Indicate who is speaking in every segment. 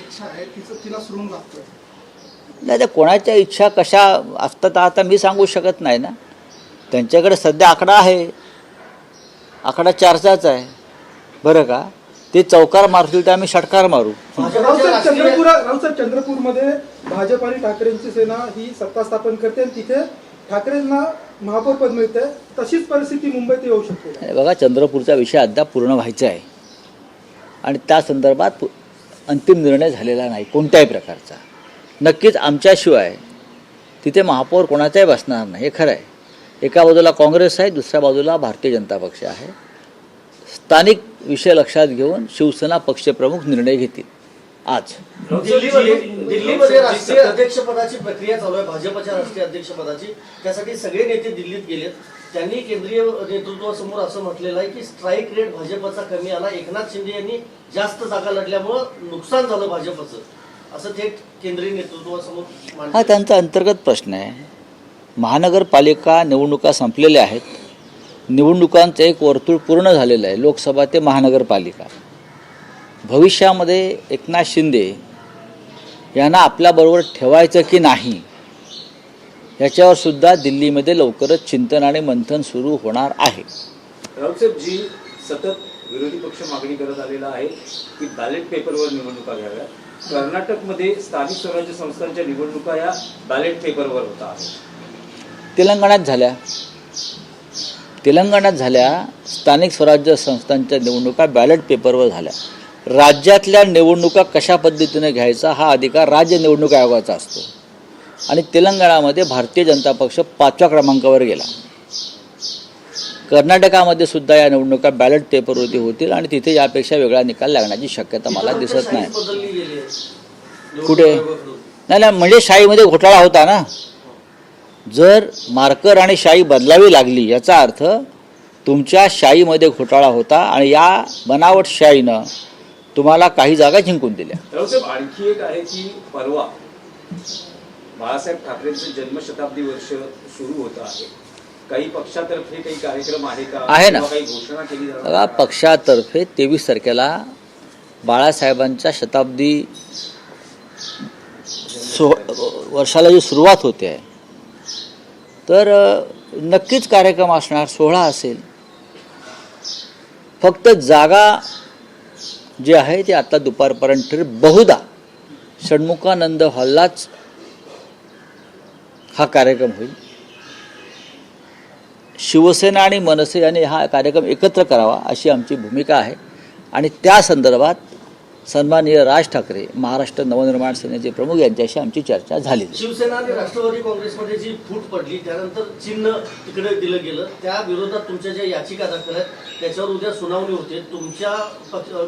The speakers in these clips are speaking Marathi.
Speaker 1: इच्छा आहे तिला सुरून लागतोय?
Speaker 2: नाही, त्या कोणाच्या इच्छा कशा असतात आता मी सांगू शकत नाही ना. त्यांच्याकडे सध्या आकडा आहे, आकडा 4चाच आहे बरं का. ते चौकार मारतील तर आम्ही षटकार मारू.
Speaker 1: रावसाहेब चंद्रपूरमध्ये भाजप आणि ठाकरेंची सेना ही सत्ता स्थापन करते आणि तिथे ठाकरेंना महापौर पद मिळते. तशीच परिस्थिती मुंबईत येऊ शकते.
Speaker 2: बघा, चंद्रपूरचा विषय अद्याप पूर्ण व्हायचा आहे आणि त्या संदर्भात अंतिम निर्णय झालेला नाही कोणत्याही प्रकारचा. नक्कीच आमच्याशिवाय तिथे महापौर कोणाचाही बसणार नाही, हे खरं आहे. एका बाजूला काँग्रेस आहे, दुसऱ्या बाजूला भारतीय जनता पक्ष आहे. स्थानिक विषय लक्षात घेऊन शिवसेना पक्षप्रमुख निर्णय घेतील. आज
Speaker 3: दिल्लीमध्ये राष्ट्रीय अध्यक्षपदाची प्रक्रिया चालू आहे, भाजपच्या राष्ट्रीय अध्यक्षपदाची. त्यासाठी सगळे नेते दिल्लीत गेलेत. त्यांनी केंद्रीय नेतृत्वासमोर असं म्हटलेलं आहे की स्ट्राईक रेट भाजपचा कमी आला, एकनाथ शिंदे यांनी जास्त जागा लढल्यामुळं नुकसान झालं भाजपचं, असं थेट केंद्रीय नेतृत्वासमोर.
Speaker 2: हा त्यांचा अंतर्गत प्रश्न आहे. महानगरपालिका निवडणुका संपलेल्या आहेत, निवडणुकांचं एक वर्तुळ पूर्ण झालेलं आहे, लोकसभा ते महानगरपालिका. भविष्यामध्ये एकनाथ शिंदे यांना आपल्याबरोबर ठेवायचं की नाही याच्यावर सुद्धा दिल्लीमध्ये लवकरच चिंतन आणि मंथन सुरू होणार आहे.
Speaker 4: रावसाहेब जी सतत विरोधी पक्ष मागणी करत आलेला आहे की बॅलेट पेपरवर निवडणुका घ्याव्या. कर्नाटकमध्ये स्थानिक स्वराज्य संस्थांच्या निवडणुका या बॅलेट पेपरवर होता आहे.
Speaker 2: तेलंगणात झाल्या स्थानिक स्वराज्य संस्थांच्या निवडणुका बॅलेट पेपरवर झाल्या. राज्यातल्या निवडणुका कशा पद्धतीने घ्यायचा हा अधिकार राज्य निवडणूक आयोगाचा असतो आणि तेलंगणामध्ये भारतीय जनता पक्ष 5व्या क्रमांकावर गेला. कर्नाटकामध्ये सुद्धा या निवडणुका बॅलेट पेपरवरती होतील आणि तिथे यापेक्षा वेगळा निकाल लागण्याची शक्यता मला दिसत नाही. कुठे नाही, म्हणजे शाहीमध्ये घोटाळा होता ना. जर मार्कर आणि शाई बदलावी लागली याचा अर्थ तुमच्या शाईमध्ये घोटाळा होता आणि या बनावट शाईनं तुम्हाला काही जागा जिंकून दिल्या.
Speaker 4: आणखी एक आहे की परवा बाळासाहेब ठाकरेंचं जन्मशताब्दी वर्ष सुरू होत आहे. काही पक्षातर्फे काही कार्यक्रम आहे का?
Speaker 2: आहे ना,
Speaker 4: काही घोषणा केली जाणार?
Speaker 2: बघा, पक्षातर्फे 23 तारखेला बाळासाहेबांच्या शताब्दी वर्षाला जी सुरुवात होते आहे तर नक्कीच कार्यक्रम असणार, सोहळा असेल. फक्त जागा जी आहे ती आता दुपारपर्यंत बहुधा षण्मुखानंद हॉललाच हा कार्यक्रम होईल. शिवसेना आणि मनसे यांनी हा कार्यक्रम एकत्र करावा अशी आमची भूमिका आहे आणि त्या संदर्भात सन्माननीय राज ठाकरे महाराष्ट्र नवनिर्माण सेनेचे प्रमुख यांच्याशी आमची चर्चा झाली.
Speaker 3: शिवसेना आणि राष्ट्रवादी काँग्रेसमध्ये जी फूट पडली त्यानंतर चिन्ह तिकडे दिलं गेलं, त्या विरोधात तुमच्या ज्या याचिका दाखल आहेत त्याच्यावर उद्या सुनावणी होते. तुमच्या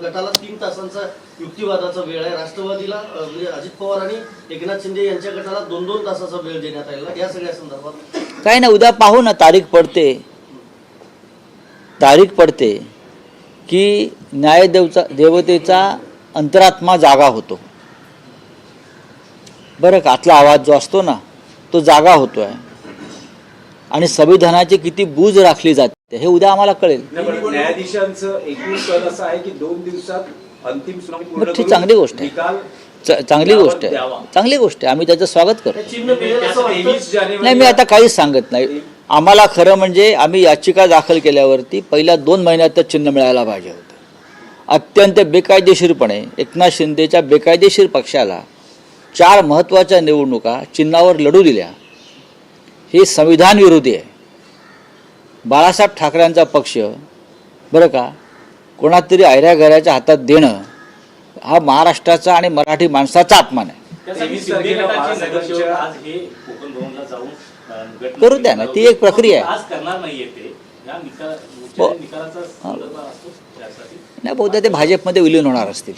Speaker 3: गटाला 3 तासांचा युक्तिवादाचा वेळ आहे, राष्ट्रवादीला म्हणजे अजित पवार आणि एकनाथ शिंदे यांच्या गटाला 2-2 तासाचा वेळ देण्यात आलेला. या सगळ्या संदर्भात
Speaker 2: काही नाही, उद्या पाहू ना. तारीख पडते की देवतेचा अंतरात्मा जागा होतो बरं का. आतला आवाज जो असतो ना तो जागा होतोय आणि संविधानाची किती बूज राखली जाते हे उद्या आम्हाला कळेल.
Speaker 4: न्यायाधीशांचं एकूण कल असं आहे की 2 दिवसात अंतिम सुनावणी.
Speaker 2: चांगली गोष्ट आहे, चांगली गोष्ट आहे. आम्ही त्याचं स्वागत करतो. नाही, मी आता काहीच सांगत नाही. आम्हाला खरं म्हणजे आम्ही याचिका दाखल केल्यावरती पहिल्या 2 महिन्यातच चिन्ह मिळायला पाहिजे होतं. अत्यंत बेकायदेशीरपणे एकनाथ शिंदेच्या बेकायदेशीर पक्षाला 4 महत्त्वाच्या निवडणुका चिन्हावर लढू दिल्या. हे संविधान विरोधी आहे. बाळासाहेब ठाकरेंचा पक्ष बरं का कोणातरी ऐऱ्या घराच्या हातात देणं हा महाराष्ट्राचा आणि मराठी माणसाचा अपमान आहे. करू द्या ना, ती एक प्रक्रिया आहे. नाही, बहुधा ते भाजपमध्ये विलीन होणार असतील.